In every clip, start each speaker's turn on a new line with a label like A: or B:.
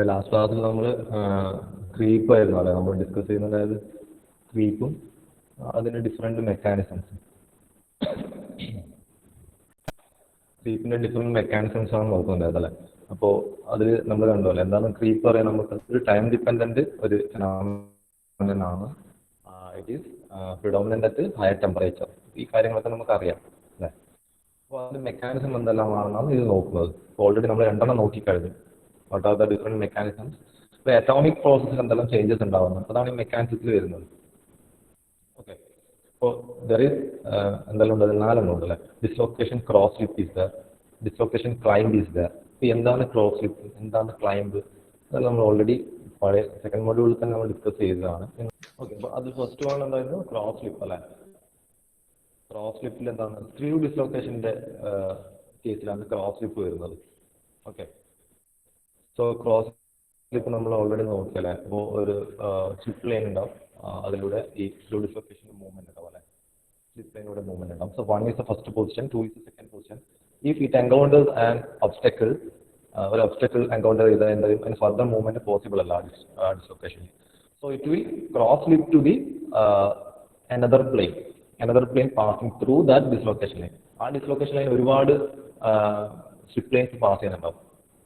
A: Last ക്ലാസ്സിൽ നമ്മൾ creep ആയിരുന്നു അല്ലെ നമ്മൾ ഡിസ്കസ് ചെയ്യുന്നത്. അതായത് ക്രീപ്പും അതിന്റെ ഡിഫറെന്റ് മെക്കാനിസംസ്, ക്രീപ്പിന്റെ ഡിഫറെന്റ് മെക്കാനിസംസ് ആണ് നോക്കുന്നത് അല്ലേ. അപ്പോൾ അതിൽ നമ്മൾ കണ്ടല്ലോ എന്താണ് ക്രീപ്പ് പറയാൻ, നമുക്ക് ഒരു ടൈം ഡിപ്പെൻഡന്റ് ഒരു phenomenon ആണ്. It is predominant at higher temperature. ഈ കാര്യങ്ങളൊക്കെ നമുക്ക് അറിയാം അല്ലേ. അപ്പോൾ അതിന്റെ മെക്കാനിസം എന്തെല്ലാമാണെന്നാണ് ഇത് നോക്കുന്നത്. ഓൾറെഡി നമ്മൾ രണ്ടെണ്ണം നോക്കിക്കഴിഞ്ഞു. What are the different mechanisms. ഇപ്പോൾ അറ്റോമിക് പ്രോസസ്സിൽ എന്തെല്ലാം ചേഞ്ചസ് ഉണ്ടാവുന്നത്, അതാണ് ഈ മെക്കാനിസത്തിൽ വരുന്നത്. ഓക്കെ. അപ്പോൾ ദർ ഈസ് എന്തെല്ലാം ഉണ്ട്, നാലെണ്ണം ഉണ്ടല്ലേ. Dislocation, cross lip is there, dislocation, climb is there. ഇപ്പോൾ എന്താണ് ക്രോസ് ലിപ്പ്, എന്താണ് ക്ലൈംബ്, അതെല്ലാം നമ്മൾ ഓൾറെഡി പഴയ സെക്കൻഡ് മൊഡ്യൂളിൽ തന്നെ നമ്മൾ ഡിസ്കസ് ചെയ്തതാണ്. ഓക്കെ. അപ്പോൾ അത് ഫസ്റ്റ് വൺ എന്തായിരുന്നു, ക്രോസ് ലിപ്പ് അല്ലേ. ക്രോസ് ലിപ്പിൽ എന്താണ്, സ്ക്രൂ ഡിസ്ലൊക്കേഷന്റെ കേസിലാണ് ക്രോസ് ലിപ്പ് വരുന്നത്. ഓക്കെ. സോ ക്രോസ് ലിപ്പ് നമ്മൾ ഓൾറെഡി നോക്കിയല്ലേ. അപ്പോൾ ഒരു സ്ലിപ്പ് ലൈൻ ഉണ്ടാവും, അതിലൂടെ ഈ സ്ക്രൂ ഡിസ്ലൊക്കേഷന്റെ മൂവ്മെന്റ് ഉണ്ടാവും അല്ലേ. സ്ലിപ്പ് ലൈനിലൂടെ മൂവ്മെന്റ് ഉണ്ടാവും. So 1 is the first position, 2 is the second position. If it encounters an obstacle, ഒരു obstacle encounter ചെയ്താൽ എന്തായാലും ഫർദർ മൂവ്മെന്റ് പോസിബിൾ അല്ല dislocation. So it will cross slip to the another plane passing through that dislocation line. ആ dislocation line ഒരുപാട് slip lines pass ചെയ്യാനുണ്ടാവും.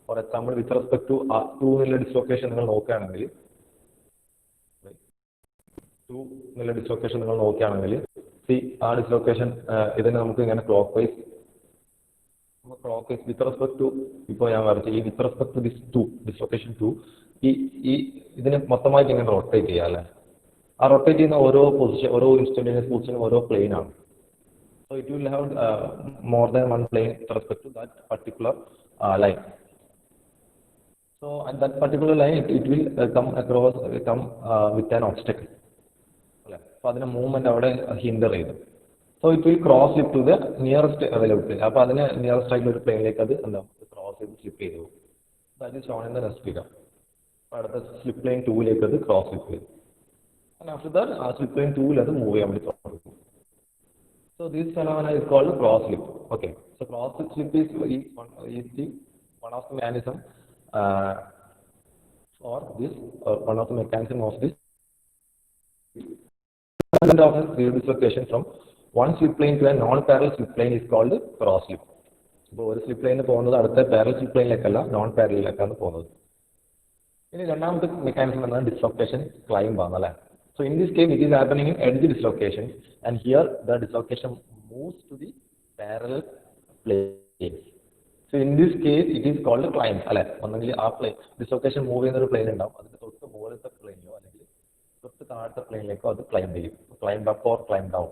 A: For example, with respect to two എന്നുള്ള dislocation നിങ്ങൾ നോക്കുകയാണെങ്കിൽ, ആ ഡിസ്ലൊക്കേഷൻ ഇതിനെ നമുക്ക് ഇങ്ങനെ clockwise with respect to, ഇപ്പോൾ ഞാൻ വരച്ച ഈ with respect to this two dislocation two, ഈ ഇതിനെ മൊത്തമായിട്ട് ഇങ്ങനെ റൊട്ടേറ്റ് ചെയ്യുക അല്ലേ. ആ റൊട്ടേറ്റ് ചെയ്യുന്ന ഓരോ പൊസിഷൻ, ഓരോ ഇൻസ്റ്റന്റേനിയസ് പൊസിഷനും ഓരോ പ്ലെയിൻ ആണ്. So it will have more than one plane with respect to that particular line. So at that particular line, it will come with an obstacle. So അതിന്റെ movement അവിടെ hinder ചെയ്തു. So it will cross slip to the nearest available plane. അപ്പോൾ അതിന് nearest ആയിട്ടുള്ള ഒരു പ്ലെയിനിലേക്ക് അത് എന്താ ക്രോസ് ചെയ്ത് സ്ലിപ്പ് ചെയ്തു. That is shown in the next figure. അടുത്ത സ്ലിപ്പ് ലൈൻ 2ലേക്ക് അത് ക്രോസ് ലിപ്പ് ചെയ്തു. ആൻഡ് ആഫ്റ്റർ ദാറ്റ് ആ സ്ലിപ്പ് ലൈൻ 2ൽ അത് മൂവ് ചെയ്യാൻ വേണ്ടി തുടങ്ങും. So this phenomena is called cross slip. Okay. So cross slip is one of the mechanism for this, one of the mechanism of this of dislocation from one slip plane to a non-parallel slip plane is called cross slip. ഇപ്പോൾ ഒരു slip ലൈനിൽ പോകുന്നത് അടുത്ത parallel slip ലൈനിലേക്കല്ല, non പാരലിലേക്കാണ് പോകുന്നത്. ഇനി രണ്ടാമത്തെ mechanism എന്താണ്, dislocation climb ആണ് അല്ലേ. So in this case, it is happening in edge dislocation, and here the dislocation moves to the parallel plane. So in this case, it is called climb. അല്ലെ, ഒന്നെങ്കിൽ ആ plain dislocation move ചെയ്യുന്ന ഒരു plain ഉണ്ടാവും, അതിന്റെ തൊട്ട് മുകളിലത്തെ പ്ലെയിനിലോ അല്ലെങ്കിൽ തൊട്ട് താഴത്തെ പ്ലെയിനിലേക്കോ അത് ക്ലൈംബ് ചെയ്യും. Climb up or climb down.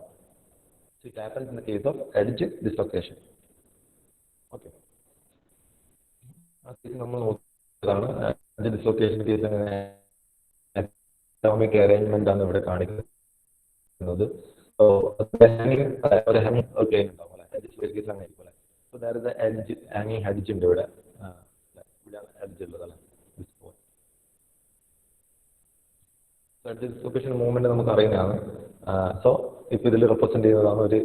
A: So it happens in the case of edge dislocation. Okay. ആ കേസ് നമ്മൾ നോക്കിയതാണ്. edge dislocation case atomic arrangement ആണ് ഇവിടെ കാണിക്കുന്നത്. ഒരു ഹാങ്ങിങ് പ്ലെയിൻ ഉണ്ടാവും അല്ലെ, സോ ദാറ്റ് ഇസ് എഡ്ജ്, ഹാങ്ങിങ് എഡ്ജ് ഉണ്ട് ഇവിടെ, എഡ്ജ് ഉള്ളത് അല്ലെ. എഡ്ജ് ഡിസ്ലൊക്കേഷൻ മൂവ്മെന്റ് നമുക്ക് അറിയുന്നതാണ്. സോ ഇപ്പൊ ഇതിൽ റെപ്രസെന്റ് ചെയ്യുന്നതാണ് ഒരു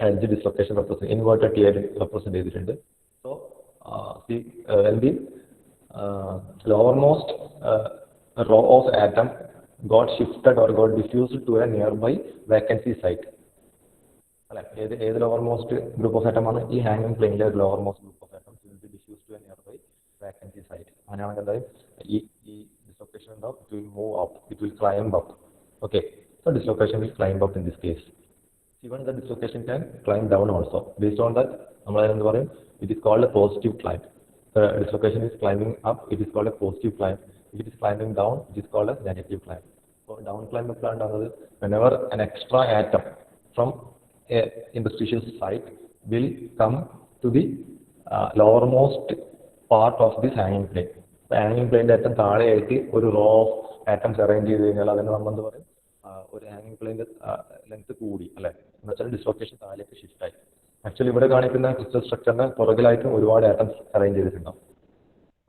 A: edge dislocation inverted T represent ചെയ്തിട്ടുണ്ട്. So when the lower most row of atom got shifted or got diffused to a nearby vacancy site. അല്ലെ, ഏത് lower most group of atom ആണ്, ഈ ഹാങ്ങിങ് പ്ലെയിനിലെ lower most group of atoms will be diffused to a nearby vacancy site. അങ്ങനെയാണെങ്കിൽ എന്തായാലും ഈ dislocation ഉണ്ടാവും, it will move up, it will climb up. Okay. So dislocation will climb up in this case. Even the dislocation can climb down also. Based on that, നമ്മൾ എന്ത് പറയും, it is called a positive climb. The dislocation is climbing up, it is called a positive climb. If it is climbing down, it is called a negative climb. So down climb എപ്പോഴാണ് ഉണ്ടാകുന്നത്, whenever an extra atom from a interstitial site will come to the lowermost part of this hanging plane. The hanging plane ഏറ്റവും താഴെയായിട്ട് ഒരു row of atoms arrange ചെയ്ത് കഴിഞ്ഞാൽ അതിനെ നമ്മൾ എന്ത് പറയും, ഒരു ഹാങ്ങിങ് പ്ലെയിൻ്റെ ലെങ്ത് കൂടി അല്ലെ, എന്ന് വെച്ചാൽ ഡിസ്ലൊക്കേഷൻ താഴേക്ക് ഷിഫ്റ്റ് ആയി. ആക്ച്വലി ഇവിടെ കാണിക്കുന്ന ക്രിസ്റ്റൽ സ്ട്രക്ചറിന്റെ പുറകിലായിട്ടും ഒരുപാട് ആറ്റംസ് അറേഞ്ച് ചെയ്തിട്ടുണ്ടാവും.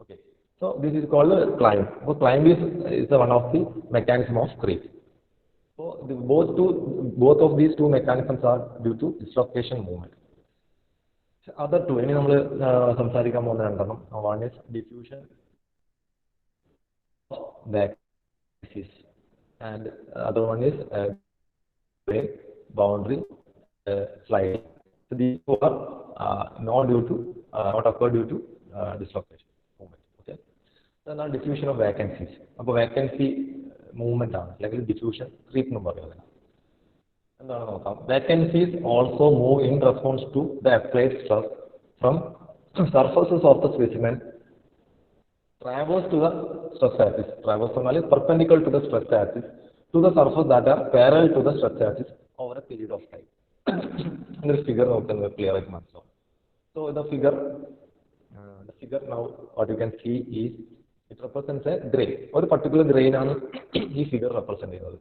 A: Okay. So this is called climb. അപ്പോൾ climb is one of the mechanism of creep. So both of these two mechanisms are due to dislocation movement. Other two, ഇനി നമ്മൾ സംസാരിക്കാൻ പോകുന്ന രണ്ടെണ്ണം, one is diffusion vacancies, and other one is grain, boundary, sliding. So these two are not occur due to dislocation movement. Okay. Then our diffusion of vacancies. അപ്പോൾ vacancy movement ആണ്, അല്ലെങ്കിൽ diffusion creep എന്ന് പറയുന്നത്. എന്താണ് നോക്കാം. Vacancies also move in response to the applied stress from surfaces of the specimen traverse to the stress axis. Traverse എന്നാൽ perpendicular to the stress axis to the surface that are parallel to the stress axis over a period of time. This figure നോക്കുന്നത് clear ആയിട്ട് മനസ്സിലാവും. So the figure now what you can see is it represents a grain. ഒരു particular grain ആണ് ഈ figure represent ചെയ്യുന്നത്.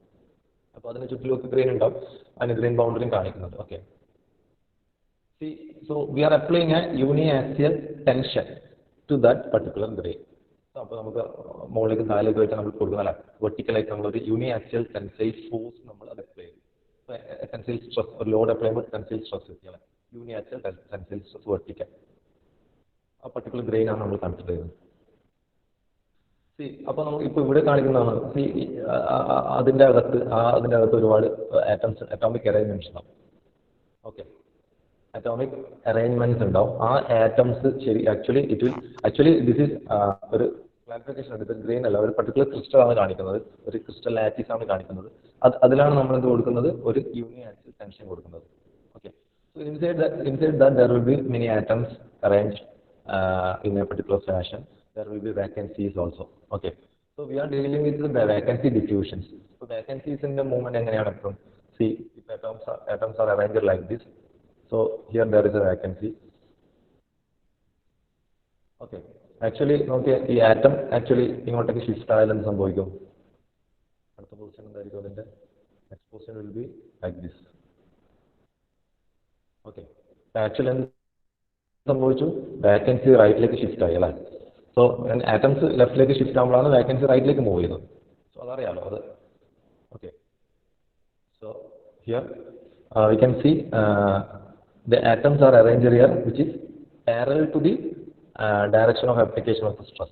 A: അപ്പോൾ അതിന് ചുറ്റിലൊക്കെ grain ഉണ്ടാവും, അതിന് grain boundary കാണിക്കുന്നുണ്ട്. Okay. See, so we are applying a uniaxial tension to that particular grain. അപ്പോൾ നമുക്ക് മുകളിലേക്ക് താഴേക്ക് വെച്ചാൽ നമ്മൾ കൊടുക്കുന്നല്ല, വെർട്ടിക്കലായിട്ട് നമ്മളൊരു യൂണിയാക്സിയൽ ടെൻസൈൽ ഫോഴ്സ് നമ്മൾ അത് അപ്ലൈ ചെയ്യും. ടെൻസൈൽ സ്ട്രെസ്, ഒരു ലോഡ് അപ്ലൈ ചെയ്യുമ്പോൾ ടെൻസൈൽ സ്ട്രെസ് കിട്ടിയാൽ യൂണിയാക്സിയൽ ടെൻസൈൽ സ്ട്രെസ് വെർട്ടിക്കൽ ആ പർട്ടിക്കുലർ ഗ്രെയിൻ ആണ് നമ്മൾ കൺസിഡർ ചെയ്യുന്നത്. സി അപ്പോൾ നമുക്ക് ഇപ്പോൾ ഇവിടെ കാണിക്കുന്നതാണ്. സി അതിൻ്റെ അകത്ത് ഒരുപാട് അറ്റോമിക് അറേഞ്ച്മെന്റ്സ് ഉണ്ടാവും. ഓക്കെ, അറ്റോമിക് അറേഞ്ച്മെന്റ്സ് ഉണ്ടാവും. ആ ആറ്റംസ് ശരി ആക്ച്വലി ദിസ് ഈസ് ഒരു ക്ലാസിഫിക്കേഷൻ ഉണ്ട്. ഇത് ഗ്രെയിൻ അല്ല, ഒരു പർട്ടിക്കുലർ ക്രിസ്റ്റൽ ആണ് കാണിക്കുന്നത്, ഒരു ക്രിസ്റ്റൽ ലാറ്റിസ് ആണ് കാണിക്കുന്നത്. അതിലാണ് നമ്മൾ എന്ത് കൊടുക്കുന്നത്, ഒരു യൂണിയാക്സിയൽ ടെൻഷൻ കൊടുക്കുന്നത്. Okay, so inside that there will B many atoms arranged in a particular fashion. There will be vacancies also. Okay, so we are dealing with the vacancy diffusions. So vacancies in the movement എങ്ങനെയാണ് എപ്പോഴും. See, if atoms are arranged like this, so here there is a vacancy. Okay, actually നോക്കിയാൽ ഈ atom actually ഇങ്ങോട്ടേക്ക് shift ആയാലും എന്ത് സംഭവിക്കും, അടുത്ത position എന്തായിരിക്കും, അതിന്റെ next position will be like this. Okay, actually എന്ത് സംഭവിച്ചു, വാക്കൻസി റൈറ്റിലേക്ക് ഷിഫ്റ്റ് ആയി അല്ലേ. സോ ആറ്റംസ് ലെഫ്റ്റിലേക്ക് ഷിഫ്റ്റ് ആകുമ്പോഴാണ് വാക്കൻസി റൈറ്റിലേക്ക് മൂവ് ചെയ്യുന്നത്. സോ അതറിയാലോ അത്. Okay, so here we can see the atoms are arranged here which is parallel to the direction of application of the stress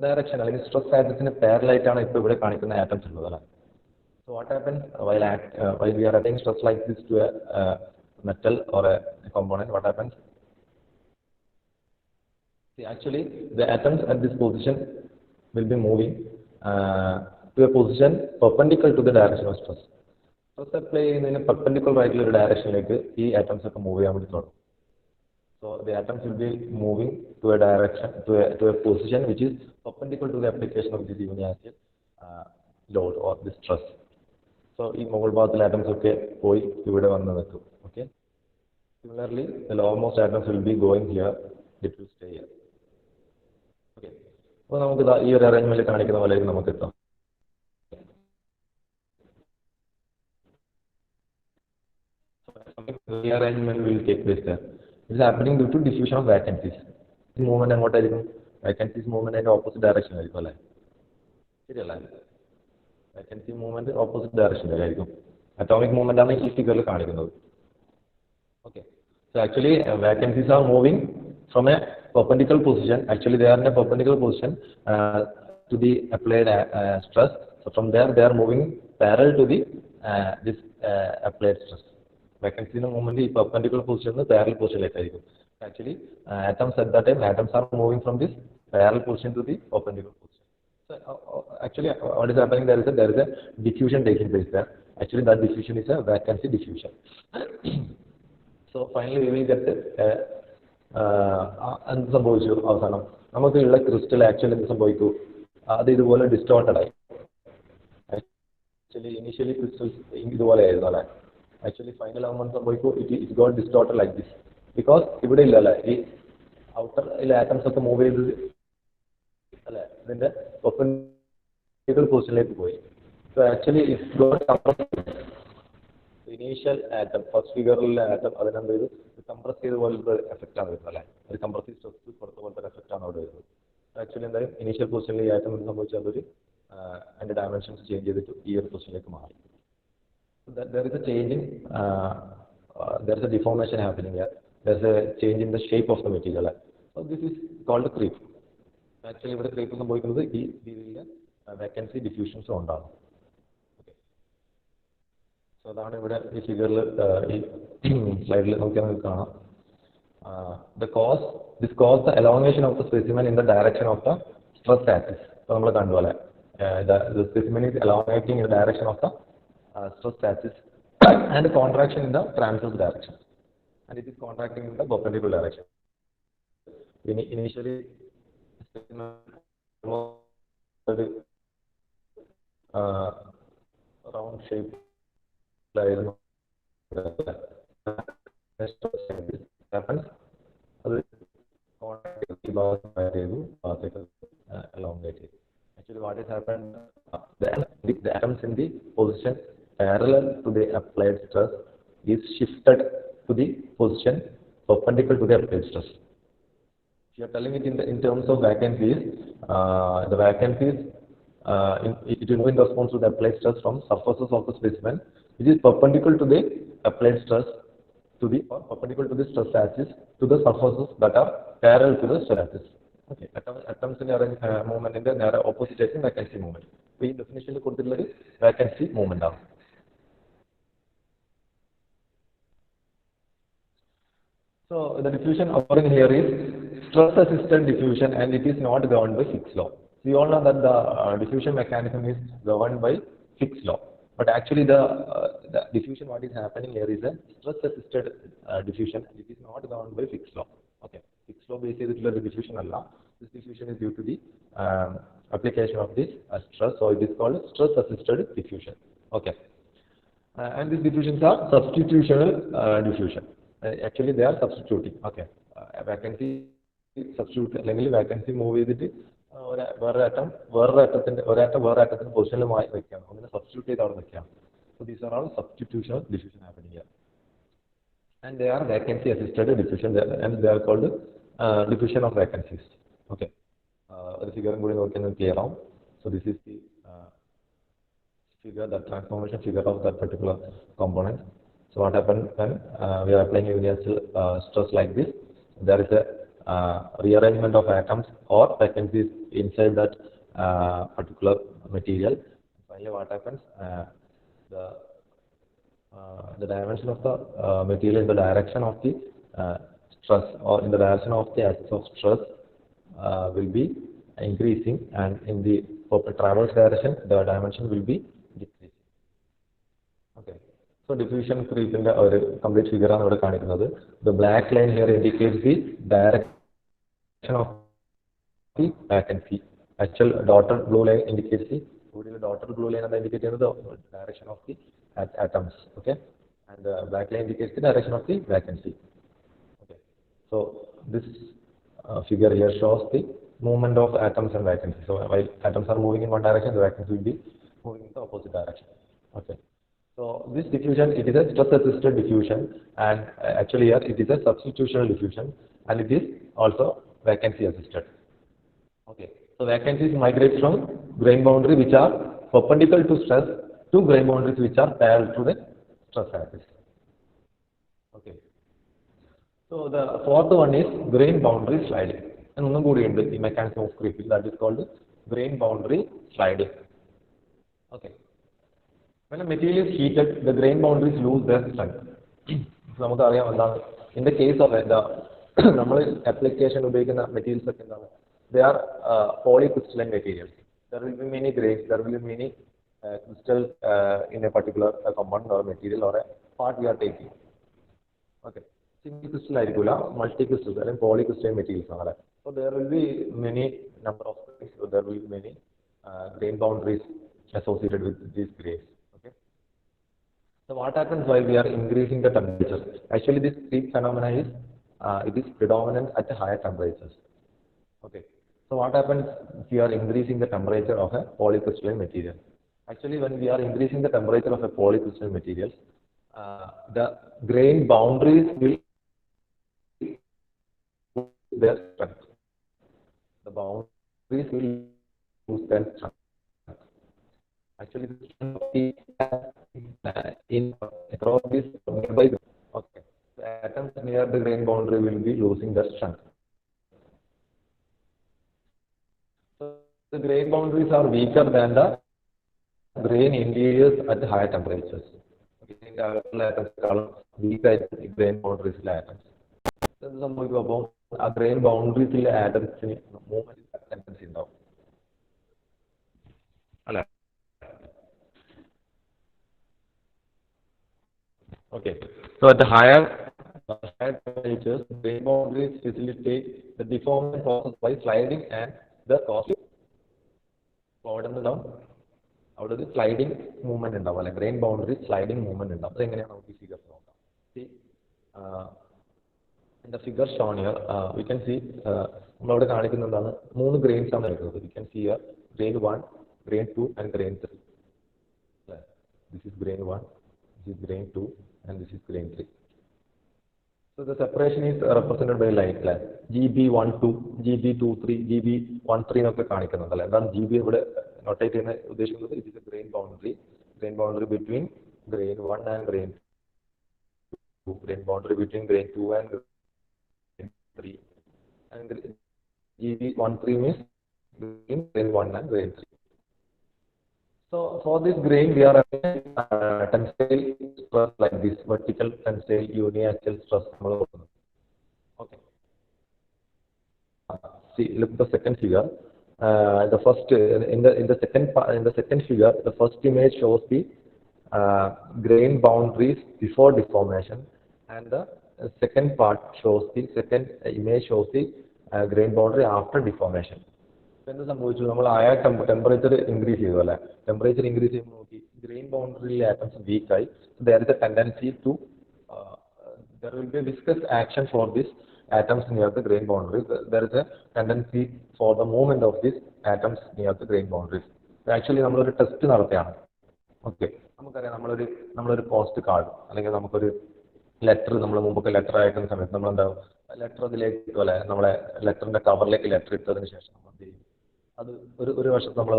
A: direction, അല്ലെങ്കിൽ stress ആക്സിസിന് parallel ആയിട്ടാണ് ഇപ്പോൾ ഇവിടെ കാണിക്കുന്ന ആറ്റംസ് ഉള്ളത് അല്ലേ. So what happens while we are applying stress like this to a metal or a component, what happens? See, actually the atoms at this position will be moving to a position perpendicular to the direction of stress. Stress apply ചെയ്യുന്നതിന് perpendicular ആയിട്ടുള്ള ഒരു ഡയറക്ഷനിലേക്ക് ഈ atoms ഒക്കെ move ചെയ്യാൻ വേണ്ടി തുടങ്ങും. So the atoms will be moving to a direction to a position which is perpendicular to the application of this uniaxial load or the stress. So ഈ മുകൾ ഭാഗത്തിലെ ആറ്റംസ് ഒക്കെ പോയി ഇവിടെ വന്ന് നിൽക്കും. Okay, similarly the lowermost atoms will be going here, it will stay here. Okay, അപ്പോൾ നമുക്ക് ഈ ഒരു അറേഞ്ച്മെന്റ് കാണിക്കുന്ന പോലെ നമുക്ക് എത്താം. Rearrangement will take place there. It is happening due to diffusion of vacancies. This movement എങ്ങോട്ടായിരിക്കും, vacancies movement അതിന്റെ ഓപ്പോസിറ്റ് ഡയറക്ഷൻ ആയിരിക്കും അല്ലേ, ശരിയല്ലേ. vacancy movement ഓപ്പോസിറ്റ് ഡയറക്ഷനിലായിരിക്കും. അറ്റോമിക് മൂവ്മെന്റ് ആണ് ഈ ഫിഗറിൽ കാണിക്കുന്നത്. Okay, so actually vacancies are moving from a perpendicular position. Actually they are in a perpendicular position to the applied stress. So from there they are moving parallel to the this applied stress. Vacancy movement is perpendicular position to parallel position like actually atoms at that time atoms are moving from this parallel position to the perpendicular position. So actually what is happening, there is a diffusion taking place there. Actually that diffusion is a vacancy diffusion. So finally we will get എന്ത് സംഭവിച്ചു, അവസാനം നമുക്കുള്ള crystal actually എന്ത് സംഭവിക്കൂ, അത് ഇതുപോലെ distorted ആയി. Actually initially crystals ഇതുപോലെ ആയിരുന്നു അല്ലേ. ആക്ച്വലി ഫൈനൽ ആകുമ്പോൾ സംഭവിക്കൂ, it got distorted like this. Because ഇവിടെ ഇല്ലല്ലേ, ഈ ഔട്ടർ ആറ്റംസ് ഒക്കെ മൂവ് ചെയ്ത് അല്ലെ ഇതിന്റെ പെർപെൻഡിക്കുലർ പൊസിഷനിലേക്ക് പോയി. So actually it got compressed. Initial atom first ഫിഗറിലെ ആറ്റം അതിനെന്ത് ചെയ്തു, കംപ്രസ് ചെയ്ത പോലത്തെ എഫക്റ്റ് ആണ് വരുന്നത് അല്ലേ. ഒരു കംപ്രസീവ് സ്ട്രെസ് കൊടുത്ത പോലത്തെ എഫക്റ്റ് ആണ് അവിടെ വരുന്നത്. ആക്ച്വലി എന്തായാലും ഇനീഷ്യൽ പൊസിഷനിൽ ഈ ആറ്റം എന്ത് സംഭവിച്ചാൽ അതൊരു അതിന്റെ ഡയമെൻഷൻസ് ചേഞ്ച് ചെയ്തിട്ട് ഈ ഒരു പൊസിഷനിലേക്ക് മാറി. There is a change in there is a deformation happening here. There is a change in the shape of the material. So this is called creep. Actually ഇവിടെ creep സംഭവിക്കുന്നത് ഈ രീതിയിലെ vacancy diffusions ഉണ്ടാകും. സോ അതാണ് ഇവിടെ ഈ ഫിഗറിൽ ഈ സ്ലൈഡിൽ നോക്കിയാൽ നിങ്ങൾക്ക് കാണാം. This cause the elongation of the specimen in the direction of the stress axis. So നമ്മൾ കണ്ടു പോലെ the specimen is elongating in the direction of the stress axis and contraction in the transverse direction, and it is contracting in the perpendicular direction. Initially specimen round shape happens elongated. Actually, what has happened? The atoms in the position parallel to the applied stress is shifted to the position perpendicular to the applied stress. If you are telling it in terms of vacancies, the vacancies it will move in response to the applied stress from surfaces of the specimen, which is perpendicular to the applied stress perpendicular to the stress axis to the surfaces that are parallel to the stress axis. Okay, atoms in movement in the opposite direction vacancy movement. So, in definition കൊടുത്തിട്ടുള്ളത് vacancy movement ആണ്. So the diffusion occurring here is stress assisted diffusion, and it is not governed by Fick's law. We all know that the diffusion mechanism is governed by Fick's law. But actually the diffusion what is happening here is a stress assisted diffusion, and it is not governed by Fick's law. Okay, Fick's law based on diffusion alla. This diffusion is due to the application of this stress, so it is called stress assisted diffusion. Okay, and these diffusions are substitutional diffusion. Actually they are substituting. Okay, vacancy substitute അല്ലെങ്കിൽ vacancy move ചെയ്തിട്ട് വേറെ ആറ്റത്തിന്റെ പൊസിഷനിലുമായി വെക്കാം, അങ്ങനെ substitute ചെയ്ത് അവിടെ വെക്കാം. So these are all substitutional diffusion happening here, and they are vacancy assisted diffusion, and they are called diffusion of vacancies. Okay, ഒരു ഫിഗറും കൂടി നോക്കിയാൽ ക്ലിയർ ആവും. So this is the figure, the transformation figure of that particular component. So what happens when we are applying universal stress like this? There is a rearrangement of atoms or vacancies inside that particular material. Finally, what happens? The dimension of the material in the direction of the stress, or in the direction of the axis of stress, will be increasing, and in the transverse direction, the dimension will be decreasing. Okay. So diffusion creep in the complete figure ആണ് ഇവിടെ കാണിക്കുന്നത്. The black line here indicates the direction of the vacancy. Actual dotted blue line indicates dotted blue line and indicates the direction of the atoms. Okay, and the black line indicates the direction of the vacancy. Okay, so this figure here shows the movement of atoms and vacancy. So while atoms are moving in one direction, the vacancy will be moving in the opposite direction. Okay. So this diffusion, it is a stress assisted diffusion, and actually here it is a substitutional diffusion, and it is also vacancy assisted. Okay, so vacancies migrate from grain boundary which are perpendicular to stress to grain boundaries which are parallel to the stress axis. Okay, so the fourth one is grain boundary sliding, and ഒന്നും കൂടി ഉണ്ട് ഈ mechanism of creep, that is called grain boundary sliding. Okay. When a material is heated, the grain boundaries lose their strength. നമുക്കറിയാം എന്താണ് in the case of നമ്മൾ application ഉപയോഗിക്കുന്ന materials ഒക്കെ എന്താണ്, they are polycrystalline materials. There will be many grains, there will be many crystals in a particular compound or material or a part we are taking. Okay, single crystal ആയിരിക്കില്ല, multi crystal അല്ലെങ്കിൽ polycrystalline materials ആണ്. So there will be many number of grains, so there will be many grain boundaries associated with these grains. So what happens while we are increasing the temperature? Actually, this creep phenomena is it is predominant at higher temperatures. Okay. So what happens if we are increasing the temperature of a polycrystalline material? Actually, when we are increasing the temperature of a polycrystalline material, the grain boundaries will lose their strength. The boundaries will lose their strength. Actually, the strength of the in across this nearby. Okay, the atoms near the grain boundary will be losing their strength. So The grain boundaries are weaker than the grain interiors at higher temperatures. Okay, ഇതിന്റെ അകത്തുള്ള atoms weak ആയിട്ട് grain boundaries atoms. എന്ത് സംഭവിക്കും അപ്പോൾ ആ grain boundaries atoms movement tendency ഉണ്ടാവും അല്ലെ? Okay, so at the higher temperatures, grain boundaries facilitate the deformation process by sliding and the crossing. അവിടെ നിന്ന് down അവിടെ ഒരു സ്ലൈഡിംഗ് മൂവ്മെന്റ് ഉണ്ടാവും അല്ലെ? ഗ്രെയിൻ ബൗണ്ടറി സ്ലൈഡിംഗ് മൂവ്മെന്റ് ഉണ്ടാവും. അത് എങ്ങനെയാണ് നമുക്ക് ഈ ഫിഗർ നോക്കാം. See, in the figure shown here, we can see നമ്മളവിടെ കാണിക്കുന്നതാണ് 3 ഗ്രെയിൻസ് ആണ് എടുക്കുന്നത്. We can see here grain 1, grain 2 and grain 3. This is grain 1, this is grain 2 and this is grain 3. So the separation is represented by line class GB12, GB23, GB13 എന്നൊക്കെ കാണിക്കുന്നുണ്ടല്ലേ? എന്താണ് GB ഇവിടെ notate ചെയ്യുന്ന ഉദ്ദേശിക്കുന്നത്? It is a grain boundary between grain 1 and grain 2, grain boundary between grain 2 and grain 3, and GB13 means between grain 1 and grain 3. So for this grain we are having tensile stress like this, vertical tensile uniaxial stress. Okay. See, look at the second figure. The first in the second figure, the first image shows the grain boundaries before deformation, and the second image shows the grain boundary after deformation. എന്ത് സംഭവിച്ചു? നമ്മൾ higher temperature increase ചെയ്തു അല്ലെ? Temperature increase ചെയ്യുമ്പോൾ നോക്കി grain ബൗണ്ടറിയിലെ atoms വീക്കായി. There is a tendency to there will be a viscous action for this atoms near the grain boundaries. There is a tendency for the movement of these atoms near the grain boundaries. Actually നമ്മളൊരു test നടത്തുകയാണ്. Okay, നമുക്കറിയാം നമ്മളൊരു post card അല്ലെങ്കിൽ നമുക്കൊരു letter, നമ്മൾ മുമ്പൊക്കെ letter അയക്കുന്ന സമയത്ത് നമ്മളെന്താവും, ലെറ്റർ അതിലേക്ക് അല്ലെ, നമ്മളെ ലെറ്ററിന്റെ കവറിലേക്ക് ലെറ്റർ ഇട്ടതിന് ശേഷം നമ്മൾ എന്ത് ചെയ്യും, അത് ഒരു വർഷം നമ്മൾ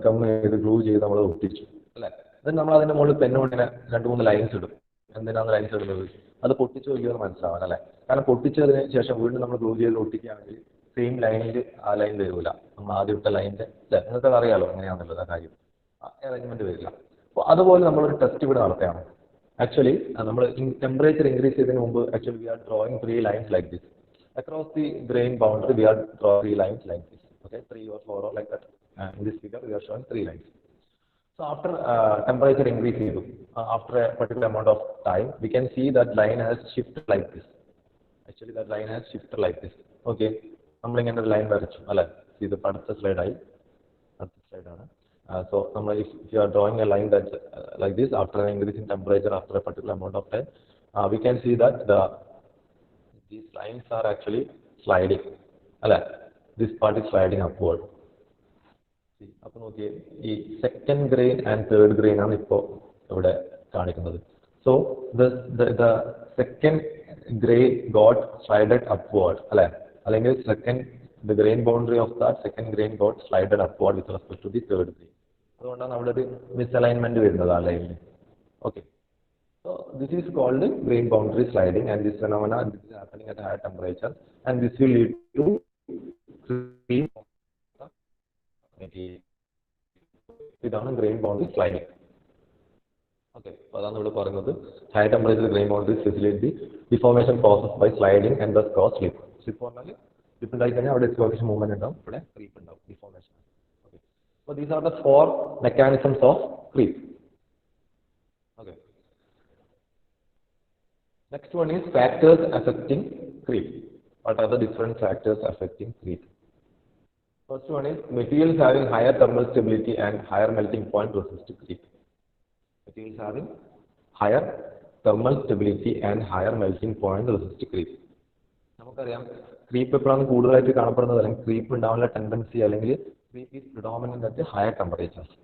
A: ഗം ചെയ്ത് ഗ്ലൂ ചെയ്ത് നമ്മൾ ഒട്ടിച്ചു അല്ലെ? എന്നിട്ട് നമ്മൾ അതിന്റെ മുകളിൽ പെണ്ണുകൊണ്ട് ഇങ്ങനെ 2-3 ലൈൻസ് ഇടും. എന്തിനാണ് ലൈൻസ് ഇടുന്നത്? അത് പൊട്ടിച്ചു നോക്കിയെന്ന് മനസ്സിലാവാൻ അല്ലെ? കാരണം പൊട്ടിച്ചതിന് ശേഷം വീണ്ടും നമ്മൾ ഗ്ലൂ ചെയ്ത് ഒട്ടിക്കുകയാണെങ്കിൽ സെയിം ലൈനിൽ ആ ലൈൻ വരില്ല, നമ്മൾ ആദ്യം ഇട്ട ലൈനിന്റെ അല്ലെ? നിങ്ങൾക്ക് അറിയാലോ എങ്ങനെയാണെന്നുള്ളത് ആ കാര്യം, അറേഞ്ച്മെന്റ് വരില്ല. അപ്പോൾ അതുപോലെ നമ്മളൊരു ടെസ്റ്റ് ഇവിടെ നടത്തുകയാണ്. Actually, നമ്മൾ temperature increase ചെയ്തതിന് മുമ്പ് actually we are drawing 3 lines like this. Across the grain boundary we are drawing 3 lines like this. Okay, 3 or 4 or like that. In this figure we are showing 3 lines. So after temperature increase after a particular amount of time, we can see that line has shifted like this. Actually that line has shifted like this. Okay, നമ്മൾ ഇങ്ങനെ ഒരു line വരച്ചു അല്ലെ? ഇത് അടുത്ത slide ആണ്. So if you are drawing a line that's like this, after an increase in temperature after a particular amount of time, we can see that these lines are actually sliding. This part is sliding upward. See, അപ്പോൾ നോക്കിയേ, ഈ second grain and third grain ആണ് ഇപ്പോൾ ഇവിടെ കാണിക്കുന്നത്. So the second grain got slided upward അല്ലെങ്കിൽ the grain boundary of that second grain got slided upward with respect to the third grain. അതുകൊണ്ടാണ് അവിടെ ഒരു മിസ്അലൈൻമെന്റ് വരുന്നത് ആ ലൈനിൽ. Okay, so this is called grain boundary sliding, and this phenomena is happening at higher temperature, and this will lead to creep. ഇതാണ് grain boundary sliding. Okay, അതാണ് ഇവിടെ പറയുന്നത് higher temperature grain boundaries facilitate the deformation process by sliding and thus cause slip. Slip പറഞ്ഞാൽ slip ഉണ്ടായി കഴിഞ്ഞാൽ അവിടെ dislocation movement ഉണ്ടാവും, ഇവിടെ creep ഉണ്ടാവും, deformation. Okay, so these are the 4 mechanisms of creep. Okay, next one is factors affecting creep. What are the different factors affecting creep? First one is materials having higher thermal stability and higher melting point resist creep. Materials having higher thermal stability and higher melting point resist creep. നമുക്കറിയാം creep എപ്പോഴാണ് കൂടുതലായിട്ട് കാണപ്പെടുന്നത്, അല്ലെങ്കിൽ creep ഉണ്ടാവാനുള്ള tendency, അല്ലെങ്കിൽ creep is predominant at higher temperatures.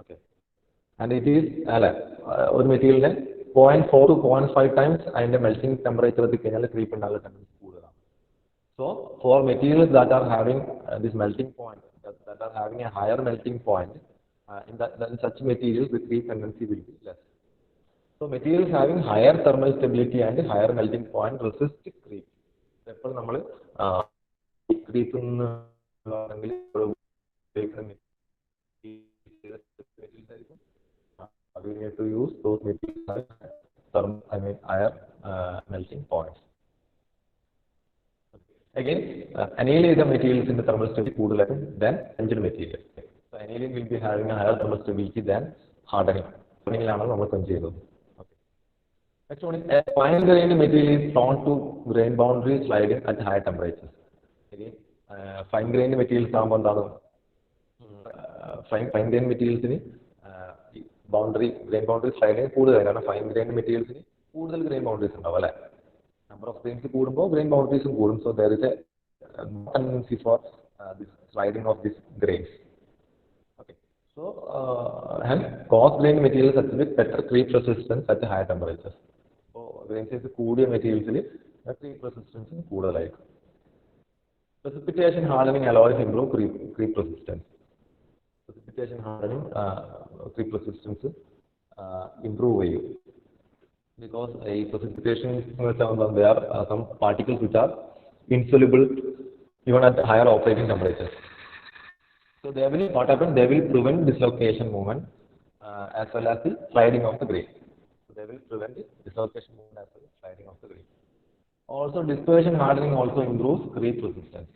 A: Okay, and it is ഒരു മെറ്റീരിയലിനെ 0.4 to 0.5 times അതിന്റെ മെൽറ്റിംഗ് ടെമ്പറേച്ചർ എത്തിക്കഴിഞ്ഞാൽ ക്രീപ്പ് ഉണ്ടാകാനുള്ള ടെൻഡൻസി കൂടുതലാണ്. So for materials that are having this melting point, that are having a higher melting point, in such materials the creep tendency will be less. So materials having higher thermal stability and higher melting point resist creep. എപ്പോൾ നമ്മൾ ക്രീപ്പിൽ നിന്ന് we need to use those materials higher melting points. Again, annealing the materials in the thermal stability than engineered material. So annealing will be having a higher thermal stability than hardening. Okay. Next one is a fine grained material is prone to grain boundary sliding at high temperatures. Again, fine grained materials fine grained materials grain boundary sliding കൂടുതലാണ് fine grain മെറ്റീരിയൽസിന് കൂടുതൽ grain boundaries ഉണ്ടാവും അല്ലേ number of grains കൂടുമ്പോൾ grain boundaries കൂടും so there is a tendency for this sliding of these grains. Okay, so hence coarse grained materials exhibit better creep resistance at higher temperatures. So grain size കൂടിയ മെറ്റീരിയൽസിൽ creep resistance കൂടുതലായിരിക്കും. Precipitation hardening alloys improve creep resistance. Precipitation hardening creep resistance improve ചെയ്യും. Because precipitation there are some particles which are insoluble even at higher operating temperatures. So they will what happen? They will prevent dislocation movement as well as the sliding of the grain. So they will prevent the dislocation movement as well as sliding of the grain. Also, dispersion hardening also improves creep resistance.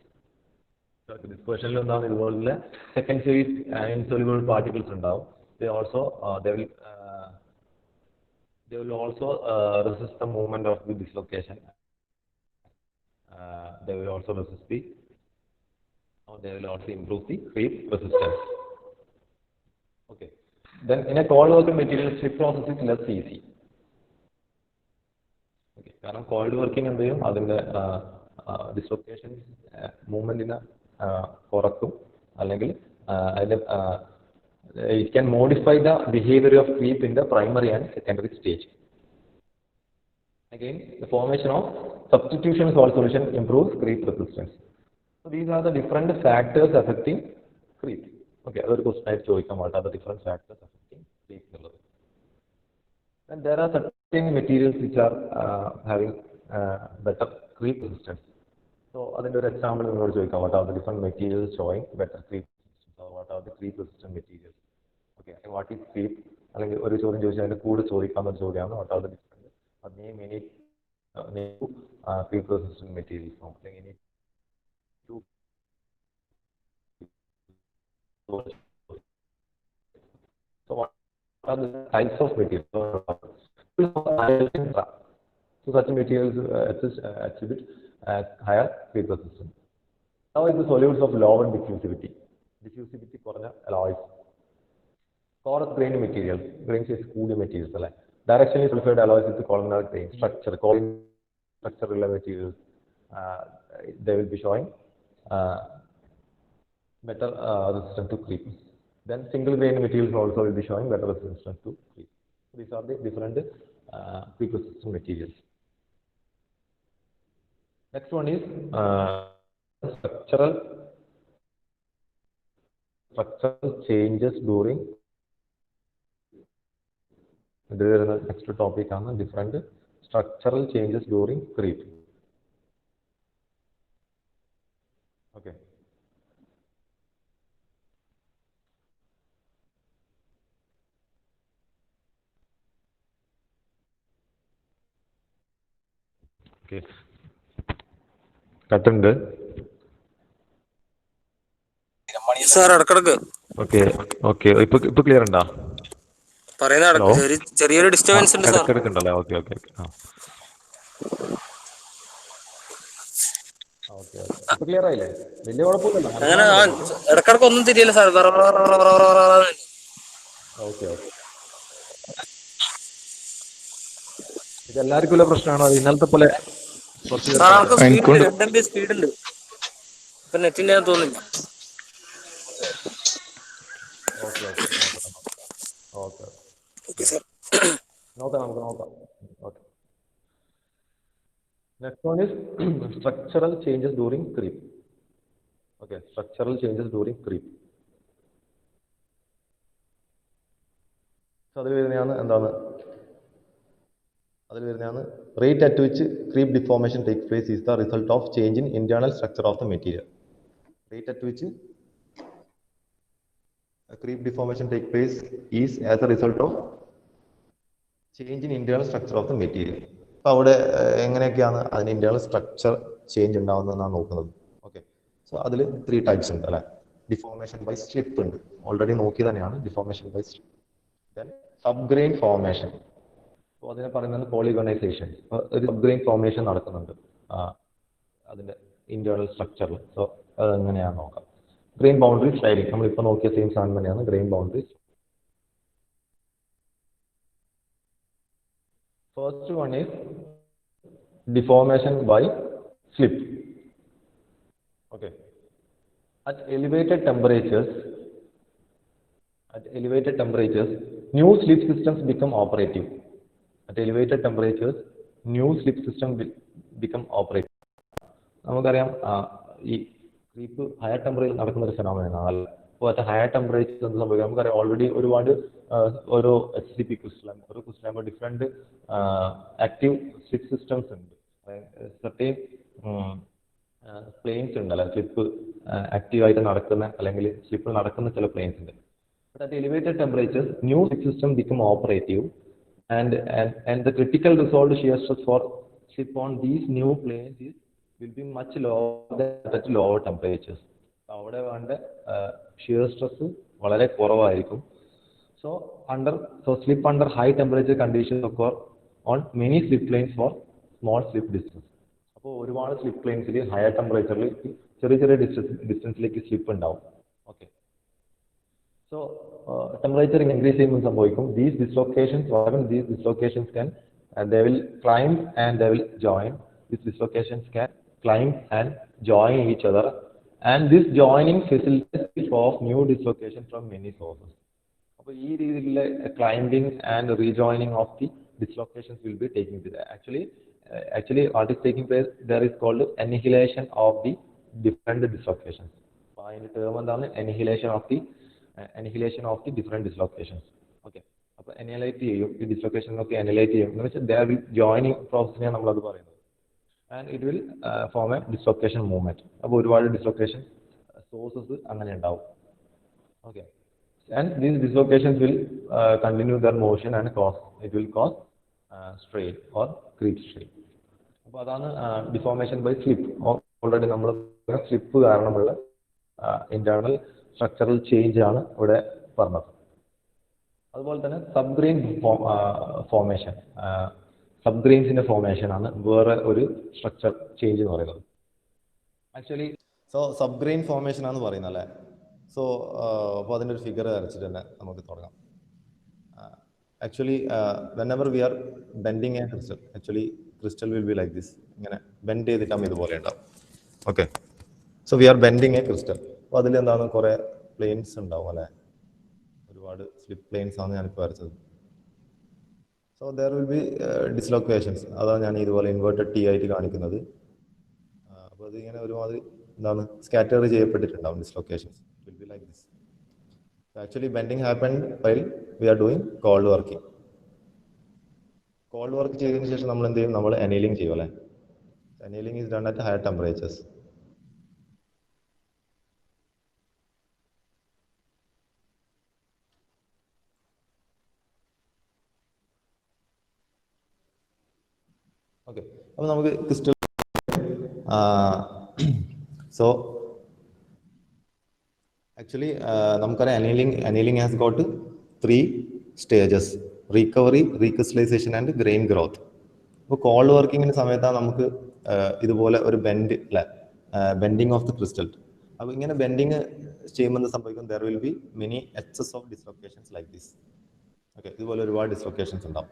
A: So dispersion involved second series insoluble particles they also they will also resist the movement of the dislocation. They will also resist they will also improve the creep resistance. Okay. Then in a cold working material, strip process is less easy. Okay. Because cold working and dislocation movement in a correctum, it can modify the behavior of creep in the primary and secondary stage. Again, the formation of substitution salt solution improves creep resistance. So these are the different factors affecting creep. Okay, other question I show you what are the different factors affecting creep. And there are certain materials which are having better creep resistance. So another example what are the different materials showing better creep resistance or what are the creep resistant materials. Okay, what is creep? What are the different name creep resistant materials. So what are the types of materials? So such materials exhibit higher creep resistance. Now is the solutes of lower diffusivity. Diffusivity corner alloys. Coarse grain materials, grain is cool materials. Directionally sulfide alloys with the columnar grain structure, structural materials. They will be showing better resistance to creep. Then single grain materials also will be showing better resistance to creep. These are the different creep resistant materials. Next one is structural changes during next topic on different structural changes during creep. Okay. Okay. കട്ടുണ്ട്
B: sir ഇടക്കിടക്ക്
A: okay okay ഇപ്പൊ clear ഉണ്ടോ
B: ചെറിയൊരു disturbance ഉണ്ട് sir
A: ഇടക്കിടക്കുണ്ടല്ലേ okay okay ഇപ്പൊ clear ആയില്ലേ വലിയ കുഴപ്പമില്ലല്ലോ
B: അങ്ങനെ ഇടക്കിടക്ക് ഒന്നും തിരിയില്ല സാർ
A: ഓക്കെ ഓക്കെ ഇതെല്ലാവർക്കും ഉള്ള പ്രശ്നമാണോ അത് ഇന്നലത്തെ പോലെ
B: സ്പീഡ് ഉണ്ട് ഇപ്പൊ നെറ്റിന്റെ തോന്നില്ല
A: okay okay okay
B: okay sir
A: നോക്കാം നമുക്ക് നോക്കാം okay next one is structural changes during creep. Okay, structural changes during creep. So അതിൽ വരുന്നതാണ് എന്താണ് rate at which creep deformation takes place is the result of change in internal structure of the material. rate at which a creep deformation take place is as a result of change in internal structure of the material. അപ്പോൾ അവിടെ എങ്ങനെയൊക്കെയാണ് അതിന് internal structure change ഉണ്ടാവുന്നതെന്നാണ് നോക്കുന്നത്. Okay, so അതിൽ 3 types ഉണ്ട് അല്ലെ. Deformation by slip ഉണ്ട്, already നോക്കി തന്നെയാണ് deformation by slip. Then sub grain formation, അപ്പോൾ അതിനെ പറയുന്നത് പോളിഗണൈസേഷൻ. ഒരു സബ് ഗ്രെയിൻ ഫോർമേഷൻ നടക്കുന്നുണ്ട് അതിന്റെ ഇന്റേണൽ സ്ട്രക്ചറിൽ. സോ അത് എങ്ങനെയാണെന്ന് നോക്കാം. ഗ്രെയിൻ ബൗണ്ടറി സ്ലൈഡിങ്, നമ്മളിപ്പോൾ നോക്കിയ സെയിം സാധനം തന്നെയാണ് grain boundary. First one is deformation by slip. Okay, at elevated temperatures new slip systems become operative. At elevated temperatures new slip system will become operative. നമുക്കറിയാം ഈ creep higher temperature നടക്കുന്ന ഒരു ഫെനോമിനയാണ്. അപ്പോൾ at higher temperature എന്ത് സംഭവിക്കും നമുക്കറിയാം. Already ഒരുപാട് ഓരോ HCP ക്രിസ്റ്റൽ, ഓരോ ക്രിസ്റ്റലാകുമ്പോൾ ഡിഫറെൻറ്റ് ആക്റ്റീവ് സ്ലിപ്പ് സിസ്റ്റംസ് ഉണ്ട്. സർട്ടേൺ പ്ലെയിൻസ് ഉണ്ടല്ലോ, സ്ലിപ്പ് ആക്റ്റീവായിട്ട് നടക്കുന്ന അല്ലെങ്കിൽ സ്ലിപ്പ് നടക്കുന്ന ചില പ്ലെയിൻസ് ഉണ്ട്. But at elevated temperatures new slip system become operative and the critical resolved shear stress for slip on these new planes will be much lower at lower temperatures. അവിടെ വേണ്ട shear stress വളരെ കുറവായിരിക്കും. So slip under high temperature conditions occur on many slip planes for small slip distance. അപ്പോൾ ഒരുപാട് slip പ്ലെയിൻസിൽ higher ടെമ്പറേച്ചറിൽ ചെറിയ ചെറിയ ഡിസ്റ്റൻസിലേക്ക് slip ഉണ്ടാവും. ഓക്കെ, സോ ടെമ്പറേച്ചർ ഇൻക്രീസ് ചെയ്യുമ്പോൾ സംഭവിക്കും these dislocations can they will climb and they will join. These dislocations can climb and join each other, and this joining facilitates of new dislocation from many sources. അപ്പോൾ ഈ രീതിയിലുള്ള climbing and rejoining of the dislocations will be taking place. Actually what is taking place there is called annihilation of the different dislocations. അപ്പോൾ അതിന്റെ term എന്താണ്? annihilation of the different dislocations. Okay, അപ്പോൾ annihilate ചെയ്യും ഈ dislocation ഒക്കെ annihilate ചെയ്യും എന്ന് വെച്ചാൽ there will joining പ്രോസസ്സിനെയാണ് നമ്മളത് പറയുന്നത്. and it will form a dislocation movement. അപ്പോൾ ഒരുപാട് ഡിസ്ലൊക്കേഷൻ സോഴ്സസ് അങ്ങനെ ഉണ്ടാവും. Okay, and these dislocations will continue their motion and it will cause strain or creep strain. അപ്പോൾ അതാണ് ഡിഫോർമേഷൻ ബൈ സ്ലിപ്പ്. ഓൾറെഡി നമ്മൾ slip കാരണമുള്ള ഇന്റേണൽ സ്ട്രക്ചറൽ ചേഞ്ച് ആണ് ഇവിടെ പറഞ്ഞത്. അതുപോലെ തന്നെ സബ് ഗ്രെയിൻ ഫോർമേഷൻ, സബ് ഗ്രെയിൻസിന്റെ ഫോർമേഷൻ ആണ് വേറെ ഒരു സ്ട്രക്ചർ ചേഞ്ച് എന്ന് പറയുന്നത്. ആക്ച്വലി സബ് ഗ്രെയിൻ ഫോർമേഷൻ ആണെന്ന് പറയുന്നത് അല്ലേ. സോ അപ്പോൾ അതിൻ്റെ ഒരു ഫിഗർ വരച്ചിട്ട് തന്നെ നമുക്ക് തുടങ്ങാം. Actually whenever we are bending a crystal will be like this. ഇങ്ങനെ ബെൻഡ് ചെയ്തിട്ടാകുമ്പോൾ ഇതുപോലെ ഉണ്ടാവും. Okay, so we are bending a crystal. അപ്പോൾ അതിൽ എന്താണ് കുറേ പ്ലെയിൻസ് ഉണ്ടാവും അല്ലേ, ഒരുപാട് സ്ലിപ്പ് പ്ലെയിൻസ് ആണ് ഞാനിപ്പോൾ വരച്ചത്. So there will be dislocations. അതാണ് ഞാൻ ഇതുപോലെ ഇൻവേർട്ടഡ് T ആയിട്ട് കാണിക്കുന്നത്. അപ്പോൾ അതിങ്ങനെ ഒരുമാതിരി എന്താണ് സ്കാറ്റർ ചെയ്യപ്പെട്ടിട്ടുണ്ടാവും dislocations. Will be like this. Actually bending happened while we are doing cold working. Cold work ചെയ്തതിനു ശേഷം നമ്മൾ എന്ത് ചെയ്യും? നമ്മൾ annealing ചെയ്യും അല്ലേ. Annealing is done at higher temperatures. Okay, അപ്പോൾ നമുക്ക് ക്രിസ്റ്റൽ സോ actually നമുക്കറിയാം annealing has got 3 stages: recovery, recrystallization and grain growth. അപ്പോൾ കോൾഡ് വർക്കിങ്ങിന്റെ സമയത്താണ് നമുക്ക് ഇതുപോലെ ഒരു ബെൻഡ് അല്ലേ, ബെൻഡിങ് ഓഫ് ദി ക്രിസ്റ്റൽ. അപ്പോൾ ഇങ്ങനെ ബെൻഡിങ് ചെയ്യുമ്പോൾ സംഭവിക്കും there will be many excess of dislocations like this. Okay, ഇതുപോലെ ഒരുപാട് ഡിസ്ലൊക്കേഷൻസ് ഉണ്ടാവും.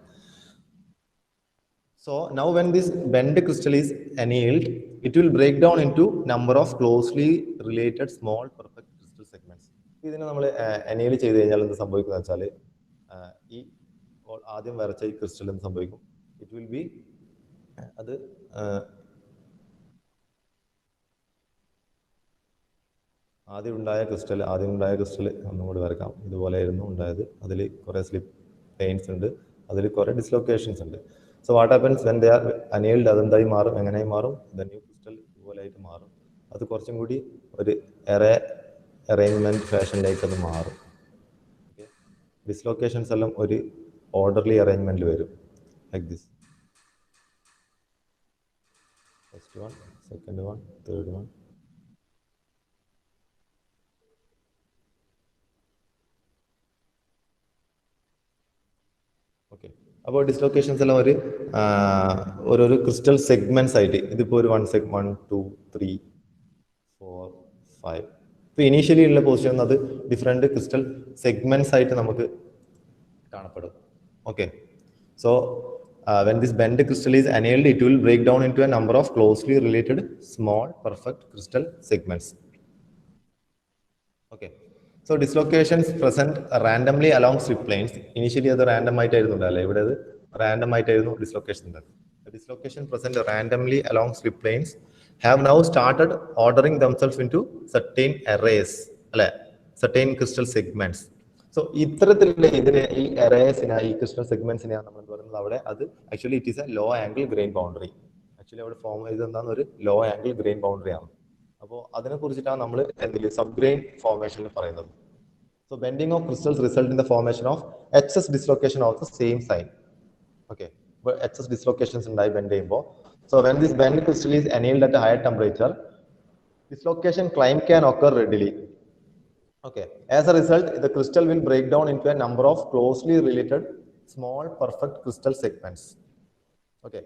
A: So now when this bent crystal is annealed, it will break down into number of closely related small perfect crystal segments. ഇതിനെ നമ്മൾ anneal ചെയ്ത് കഴിഞ്ഞാൽ എന്ത് സംഭവിക്കുന്നത് വെച്ചാൽ ഈ ആദ്യം വരച്ച ഈ ക്രിസ്റ്റൽ എന്ത് സംഭവിക്കും? ഇറ്റ് വിൽ ബി അത് ആദ്യം ഉണ്ടായ ക്രിസ്റ്റൽ ഒന്നും കൂടി വരക്കാം. ഇതുപോലെയായിരുന്നു ഉണ്ടായത്. അതിൽ കുറേ സ്ലിപ്പ് പെയിൻസ് ഉണ്ട്, അതിൽ കുറേ ഡിസ്ലൊക്കേഷൻസ് ഉണ്ട്. So what happens when they are annealed? അതെന്തായി മാറും? എങ്ങനെയായി മാറും? The new crystal ഇതുപോലെ ആയിട്ട് മാറും. അത് കുറച്ചും കൂടി ഒരു എറേ അറേഞ്ച്മെന്റ് ഫാഷനിലേക്ക് അത് മാറും. ഡിസ്ലൊക്കേഷൻസ് എല്ലാം ഒരു ഓർഡർലി അറേഞ്ച്മെന്റിൽ വരും, like this. First one, second one, third one. Okay, അപ്പോൾ ഡിസ്ലൊക്കേഷൻസ് എല്ലാം ഓരോരോ ക്രിസ്റ്റൽ സെഗ്മെന്റ്സ് ആയിട്ട്, ഇതിപ്പോൾ ഒരു 1 2 3 4 5. ഇപ്പോൾ ഇനീഷ്യലി ഉള്ള പൊസിഷൻ അത് ഡിഫറെന്റ് ക്രിസ്റ്റൽ സെഗ്മെന്റ്സ് ആയിട്ട് നമുക്ക് കാണപ്പെടും. Okay, so when this bent crystal is annealed, it will break down into a number of closely related small perfect crystal segments. Okay, so dislocations present randomly along strip planes. Initially അത് random ആയിട്ടായിരുന്നു ഉണ്ടാവില്ല, ഇവിടെ അത് random ആയിട്ടായിരുന്നു dislocation ഉണ്ടായത്. The dislocation present randomly along strip planes have now started ordering themselves into certain arrays, അല്ലെ, certain crystal segments. So ഇത്തരത്തിലുള്ള ഇതിനെ, ഈ എറേസിനെ, ഈ ക്രിസ്റ്റൽ സെഗ്മെന്റ്സിനെയാണ് നമ്മൾ പറയുന്നത് അവിടെ, അത് actually it is a low angle grain boundary. Actually അവിടെ ഫോം ചെയ്ത് എന്താന്ന് ഒരു ലോ ആംഗിൾ ഗ്രെയിൻ ബൗണ്ടറി ആണ്. അപ്പോൾ അതിനെ കുറിച്ചിട്ടാണ് നമ്മൾ എന്തെങ്കിലും സബ് ഗ്രെയിൻ ഫോർമേഷനിൽ പറയുന്നത്. So bending of crystals result in the formation of excess dislocation of the same sign. Okay, ഇപ്പോൾ എക്സസ് ഡിസ്ലൊക്കേഷൻസ് ഉണ്ടായി ബെൻഡ് ചെയ്യുമ്പോൾ, so when this bend crystal is annealed at a higher temperature, dislocation climb can occur readily. Okay, as a result, the crystal will break down into a number of closely related small perfect crystal segments. Okay,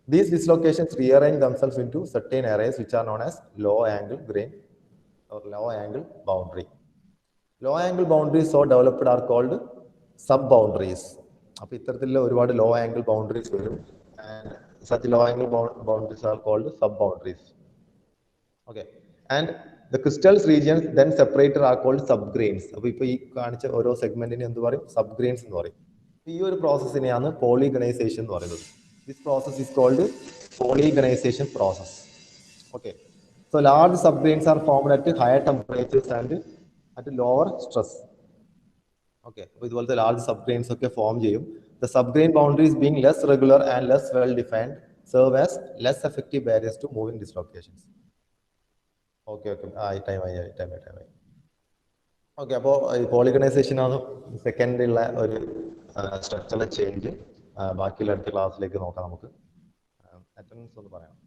A: these dislocations rearrange themselves into certain arrays which are known as low angle grain or low angle boundary. Low angle boundaries so developed are called sub boundaries. അപ്പോൾ ഇത്തരത്തിലുള്ള ഒരുപാട് law angle boundaries വരും. And such low angle boundaries are called sub boundaries. Okay, and the crystals regions then separated are called subgrains. അപ്പോൾ ഇപ്പോൾ ഈ കാണിച്ച ഓരോ സെഗ്മെന്റിന് എന്ത് പറയും? സബ്ഗ്രെയിൻസ് എന്ന് പറയും. ഈ ഒരു പ്രോസസ്സിനെയാണ് പോളിഗണൈസേഷൻ എന്ന് പറയുന്നത്. This process is called polygonization process. Okay, so large subgrains are formed at higher temperatures and at lower stress. Okay, അപ്പോൾ ഇതുപോലത്തെ ലാർജ് സബ്ഗ്രെയിൻസ് ഒക്കെ ഫോം ചെയ്യും. The subgrain boundaries being less regular and less well defined serve as less effective barriers to moving dislocations. Okay okay, time ആയി. Okay, അപ്പോൾ ഈ പോളിഗണൈസേഷൻ ആണ് സെക്കൻഡുള്ള ഒരു structural change. ബാക്കിയുള്ള അടുത്ത ക്ലാസ്സിലേക്ക് നോക്കാം. നമുക്ക് അറ്റൻഡൻസ് ഒന്ന് പറയാം.